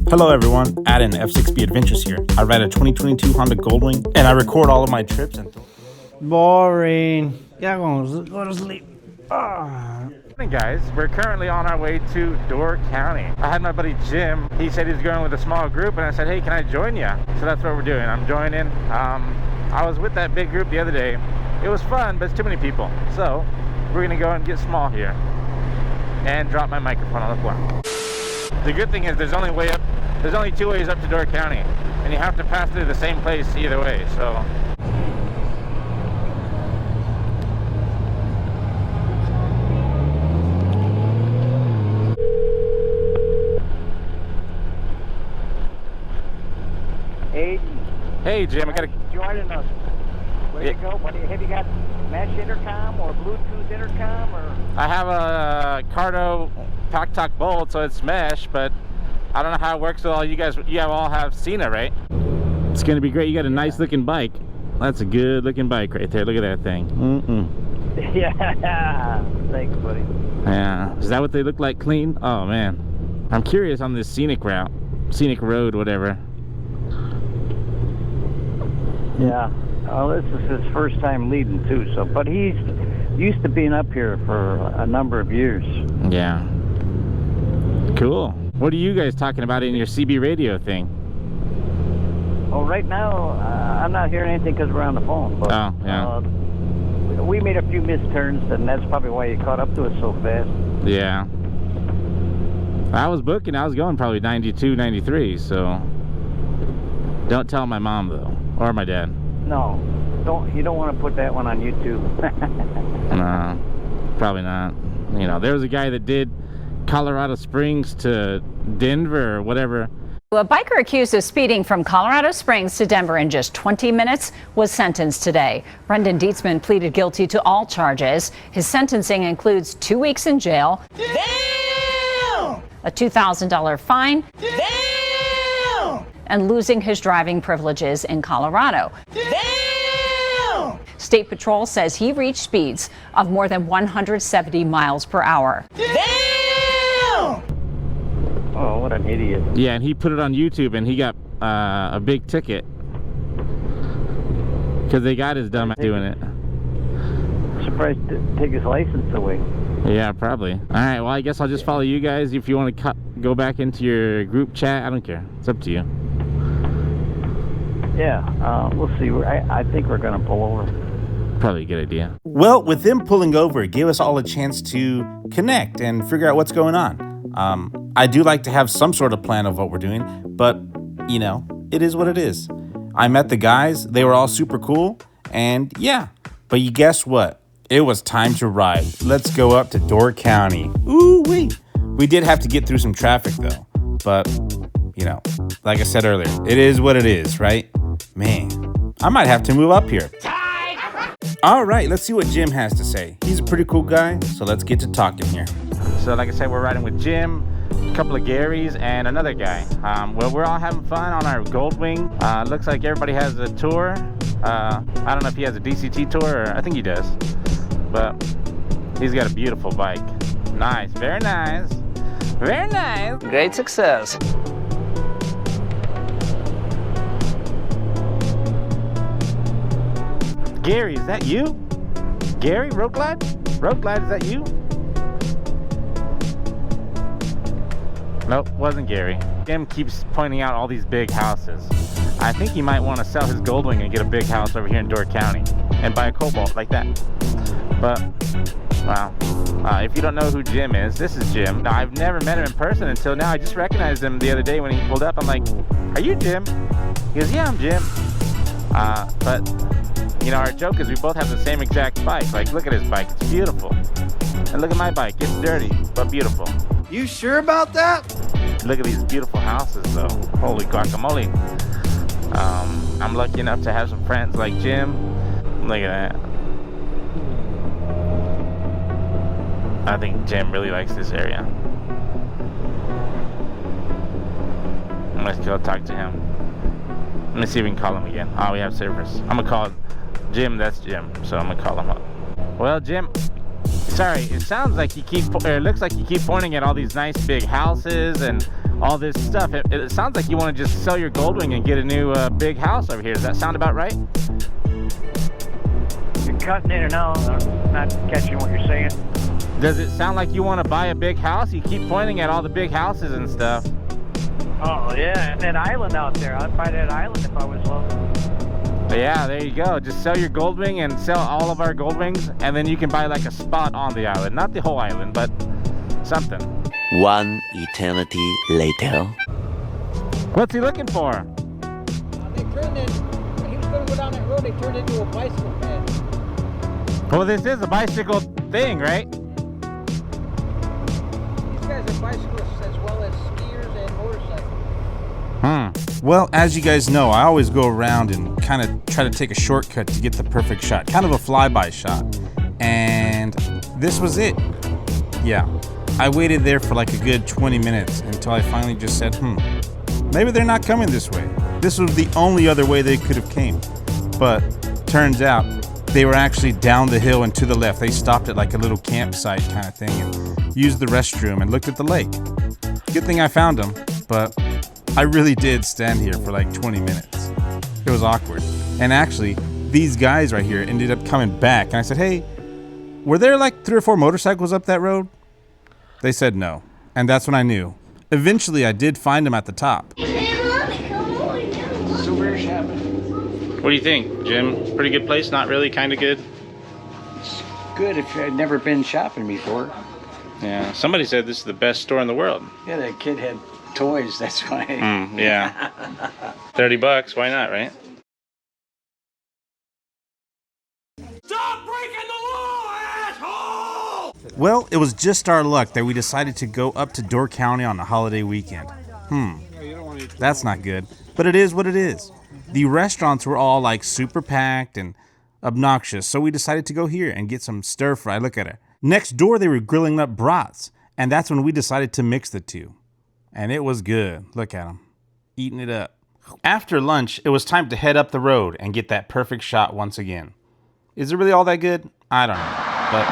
Hello everyone, Adam F6B Adventures here. I ride a 2022 Honda Goldwing and I record all of my trips and boring. Yeah, go to sleep. Morning guys, we're currently on our way to Door County. I had my buddy Jim, he said he was going with a small group and I said, hey, can I join you? So that's what we're doing, I'm joining. I was with that big group the other day. It was fun, but it's too many people. So we're gonna go and get small here and drop my microphone on the floor. The good thing is there's only two ways up to Door County and you have to pass through the same place either way, so. Hey Jim, I gotta joining us. Where do you go? Have you got mesh intercom or Bluetooth intercom or? I have a Cardo Pack Talk Bolt, so it's mesh, but I don't know how it works with all you guys. You all have Scenic, right? It's gonna be great. You got a nice looking bike. That's a good looking bike right there. Look at that thing. Yeah, thanks, buddy. Yeah, is that what they look like clean? Oh man, I'm curious on this scenic route, scenic road, whatever. Yeah, well, this is his first time leading too. So, but he's used to being up here for a number of years. Yeah. Cool. What are you guys talking about in your CB radio thing? Oh, right now I'm not hearing anything because we're on the phone. But, oh, yeah. We made a few missed turns, and that's probably why you caught up to us so fast. Yeah. I was booking. I was going probably 92, 93. So don't tell my mom though. Or my dad. No, you don't want to put that one on YouTube. No, probably not. You know, there was a guy that did Colorado Springs to Denver or whatever. A biker accused of speeding from Colorado Springs to Denver in just 20 minutes was sentenced today. Brendan Dietzman pleaded guilty to all charges. His sentencing includes 2 weeks in jail, damn! A $2,000 fine, damn! And losing his driving privileges in Colorado. Damn! State Patrol says he reached speeds of more than 170 miles per hour. Damn! Oh, what an idiot. Yeah, and he put it on YouTube and he got a big ticket. Because they got his dumb ass doing it. Surprised to take his license away. Yeah, probably. All right, well, I guess I'll just follow you guys. If you want to go back into your group chat, I don't care. It's up to you. Yeah, we'll see. I think we're going to pull over. Probably a good idea. Well, with them pulling over, it gave us all a chance to connect and figure out what's going on. I do like to have some sort of plan of what we're doing, but, you know, it is what it is. I met the guys. They were all super cool, and yeah. But you guess what? It was time to ride. Let's go up to Door County. Ooh-wee. We did have to get through some traffic, though. But, you know, like I said earlier, it is what it is, right? Man, I might have to move up here. All right, let's see what Jim has to say. He's a pretty cool guy, so let's get to talking here. So like I said, we're riding with Jim, a couple of Garys, and another guy. Well, we're all having fun on our Goldwing. Looks like everybody has a tour. I don't know if he has a DCT tour, or I think he does. But he's got a beautiful bike. Nice, very nice. Very nice. Great success. Gary, is that you? Gary, Road Glide? Road Glide, is that you? Nope, wasn't Gary. Jim keeps pointing out all these big houses. I think he might want to sell his Goldwing and get a big house over here in Door County and buy a Cobalt like that. But, wow. If you don't know who Jim is, this is Jim. Now, I've never met him in person until now. I just recognized him the other day when he pulled up. I'm like, are you Jim? He goes, yeah, I'm Jim. But, you know, our joke is we both have the same exact bike. Like, look at his bike. It's beautiful. And look at my bike. It's dirty, but beautiful. You sure about that? Look at these beautiful houses, though. Holy guacamole. I'm lucky enough to have some friends like Jim. Look at that. I think Jim really likes this area. Let's go talk to him. Let me see if we can call him again. Oh, we have service. I'm gonna call Jim. That's Jim, so I'm gonna call him up. Well, Jim, sorry, it sounds like you keep, or it looks like you keep pointing at all these nice big houses, and all this stuff. It sounds like you want to just sell your Goldwing and get a new big house over here. Does that sound about right? You're cutting in and out. I'm not catching what you're saying. Does it sound like you want to buy a big house? You keep pointing at all the big houses and stuff. Oh, yeah, and that island out there. I'd buy that island if I was local. Yeah, there you go. Just sell your Goldwing and sell all of our Goldwings, and then you can buy like a spot on the island. Not the whole island, but something. One eternity later. What's he looking for? They turned in, he was going to go down that road, they turned into a bicycle path. Well, this is a bicycle thing, right? These guys are bicyclists as well as skiers and motorcycles. Well, as you guys know, I always go around and kind of try to take a shortcut to get the perfect shot, kind of a flyby shot. And this was it. Yeah, I waited there for like a good 20 minutes until I finally just said, maybe they're not coming this way. This was the only other way they could have came. But turns out they were actually down the hill and to the left. They stopped at like a little campsite kind of thing and used the restroom and looked at the lake. Good thing I found them, but I really did stand here for like 20 minutes. It was awkward. And actually, these guys right here ended up coming back. And I said, hey, were there like 3 or 4 motorcycles up that road? They said no. And that's when I knew. Eventually, I did find them at the top. Souvenir shopping. What do you think, Jim? Pretty good place? Not really? Kind of good? It's good if I'd never been shopping before. Yeah. Somebody said this is the best store in the world. Yeah, that kid had toys, that's why. Yeah. $30. Why not, right? Stop breaking the law, asshole! Well, it was just our luck that we decided to go up to Door County on the holiday weekend. That's not good, but it is what it is. The restaurants were all like super packed and obnoxious, so we decided to go here and get some stir fry. Look at it. Next door, they were grilling up brats, and that's when we decided to mix the two. And it was good. Look at them, eating it up. After lunch, it was time to head up the road and get that perfect shot once again. Is it really all that good? I don't know, but...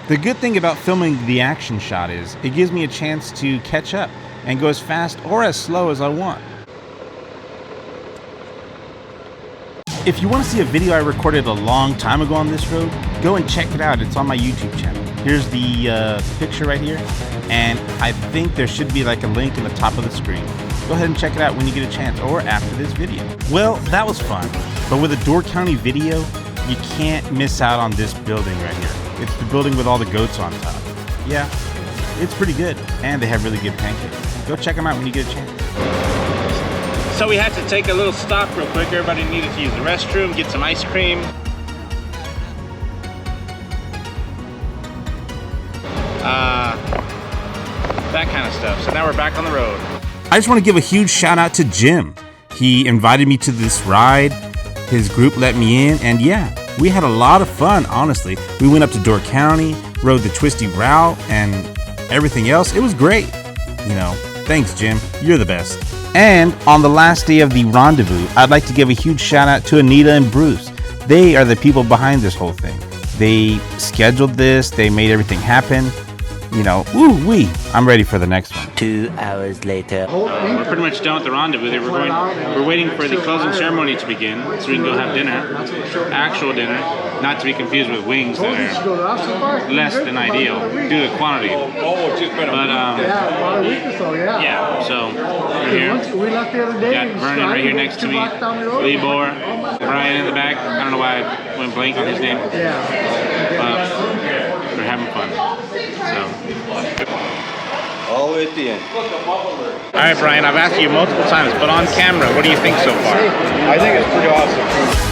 The good thing about filming the action shot is it gives me a chance to catch up and go as fast or as slow as I want. If you want to see a video I recorded a long time ago on this road, go and check it out. It's on my YouTube channel. Here's the picture right here, and I think there should be like a link in the top of the screen. Go ahead and check it out when you get a chance or after this video. Well, that was fun, but with a Door County video, you can't miss out on this building right here. It's the building with all the goats on top. Yeah, it's pretty good, and they have really good pancakes. Go check them out when you get a chance. So we had to take a little stop real quick. Everybody needed to use the restroom, get some ice cream. That kind of stuff. So now we're back on the road. I just want to give a huge shout out to Jim. He invited me to this ride. His group let me in, and yeah, we had a lot of fun, honestly. We went up to Door County, rode the twisty route, and everything else. It was great. You know, thanks, Jim. You're the best. And on the last day of the rendezvous, I'd like to give a huge shout out to Anita and Bruce. They are the people behind this whole thing. They scheduled this. They made everything happen. You know, woo-wee. I'm ready for the next one. 2 hours later. We're pretty much done with the rendezvous. We're waiting for the closing ceremony to begin so we can go have dinner. Actual dinner. Not to be confused with wings that are less than ideal due to quantity. But, yeah, so we're here. Got Vernon right here next to me. Libor. Brian in the back. I don't know why I went blank on his name. But we're having fun. All the way at the end. All right, Brian, I've asked you multiple times, but on camera, what do you think so far? I think it's pretty awesome.